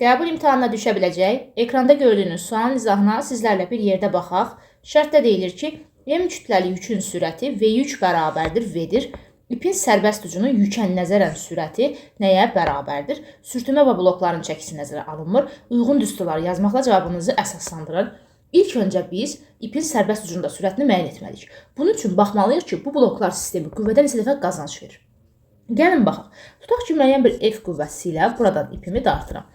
Qəbul imtahanına düşə biləcək, ekranda gördüyünüz sualın izahına sizlərlə bir yerdə baxaq. Şərtdə deyilir ki, M kütləli yükün sürəti V3 bərabərdir V-dir. İpin sərbəst ucunun yükə nəzərən sürəti nəyə bərabərdir? Sürtünmə və blokların çəkisi nəzərə alınmır. Uyğun düsturları yazmaqla cavabınızı əsaslandırın. İlk öncə biz ipin sərbəst ucunda sürətini müəyyən etməliyik. Bunun üçün baxmalıyıq ki, bu bloklar sistemi qüvvədən neçə dəfə qazanc verir. Gəlin baxaq. Tutaq ki, müəyyən bir F qüvvəsi ilə buradan ipimi dartıram.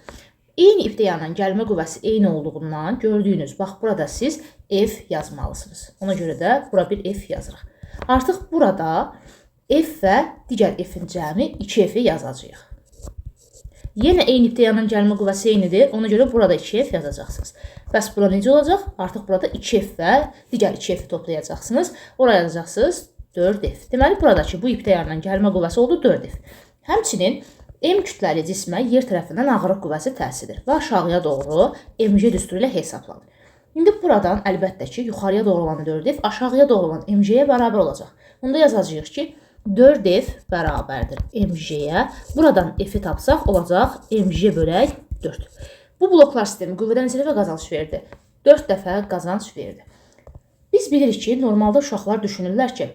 Eyni ipdə yanan gəlmə qüvvəsi eyni olduğundan gördüyünüz, bax burada siz F yazmalısınız. Ona görə də bura bir F yazırıq. Artıq burada F və digər F-in cəmi 2F-i yazacağıq. Yenə eyni ipdə yanan gəlmə qüvvəsi eynidir. Ona görə burada 2F yazacaqsınız. Bəs bura necə olacaq? Artıq burada 2F və digər 2F-i toplayacaqsınız. Oraya yazacaqsınız 4F. Deməli, buradakı bu ipdə yaranan gəlmə qüvvəsi oldu 4F. Həmçinin M kütləli cismə yer tərəfindən ağırlıq qüvvəsi təsirdir və aşağıya doğru MG düsturu ilə hesablanır. İndi buradan əlbəttə ki, yuxarıya doğru olan 4F, aşağıya doğru olan MG-yə bərabər olacaq. Onda yazacağıq ki, 4F bərabərdir MG-yə. Buradan F-i tapsaq olacaq MG bölək 4. Bu bloklar sistemi qüvvədən neçə dəfə qazanc verdi? 4 dəfə qazanc verdi. Biz bilirik ki, normalda uşaqlar düşünürlər ki,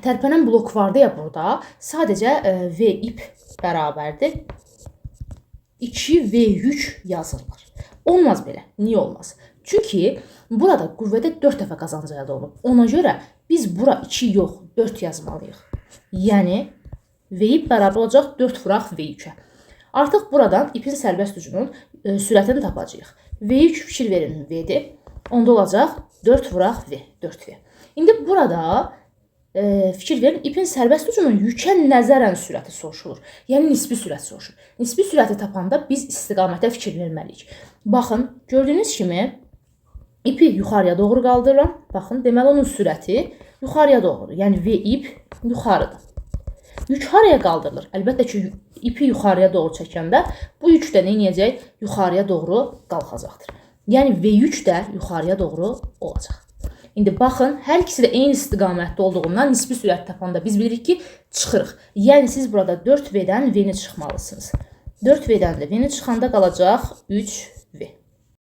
tərpənən blok vardı ya burada, sadəcə V ip bərabərdir 2V yük yazırlar. Olmaz belə. Niyə olmaz? Çünki burada qüvvədə 4 dəfə qazanc əldə olunub. Ona görə biz bura 2 yox, 4 yazmalıyıq. Yəni, V ip bərabər olacaq 4 vuraq V yükə. Artıq buradan ipin sərbəst ucunun sürətini tapacağıq. V yük fikir verin V-dir. Onda olacaq 4 vuraq V, 4V. İndi burada fikir verin, ipin sərbəst ucunun yükə nəzərən sürəti soruşulur. Yəni, nisbi sürət soruşur. Nisbi sürəti tapanda biz istiqamətə fikir verməliyik. Baxın, gördüyünüz kimi ipi yuxarıya doğru qaldırıram. Baxın, deməli onun sürəti yuxarıya doğrudur. Yəni, V ip yuxarıdır. Yük haraya qaldırılır? Əlbəttə ki, ipi yuxarıya doğru çəkəndə bu yük də neyəcək? Yuxarıya doğru qalxacaqdır. Yəni, V yük də yuxarıya doğru olacaq. İndi baxın, hər ikisi də eyni istiqamətdə olduğundan nisbi sürət tapanda biz bilirik ki, çıxırıq. Yəni, siz burada 4V-dən V-ni çıxmalısınız. 4V-dən də V-ni çıxanda qalacaq 3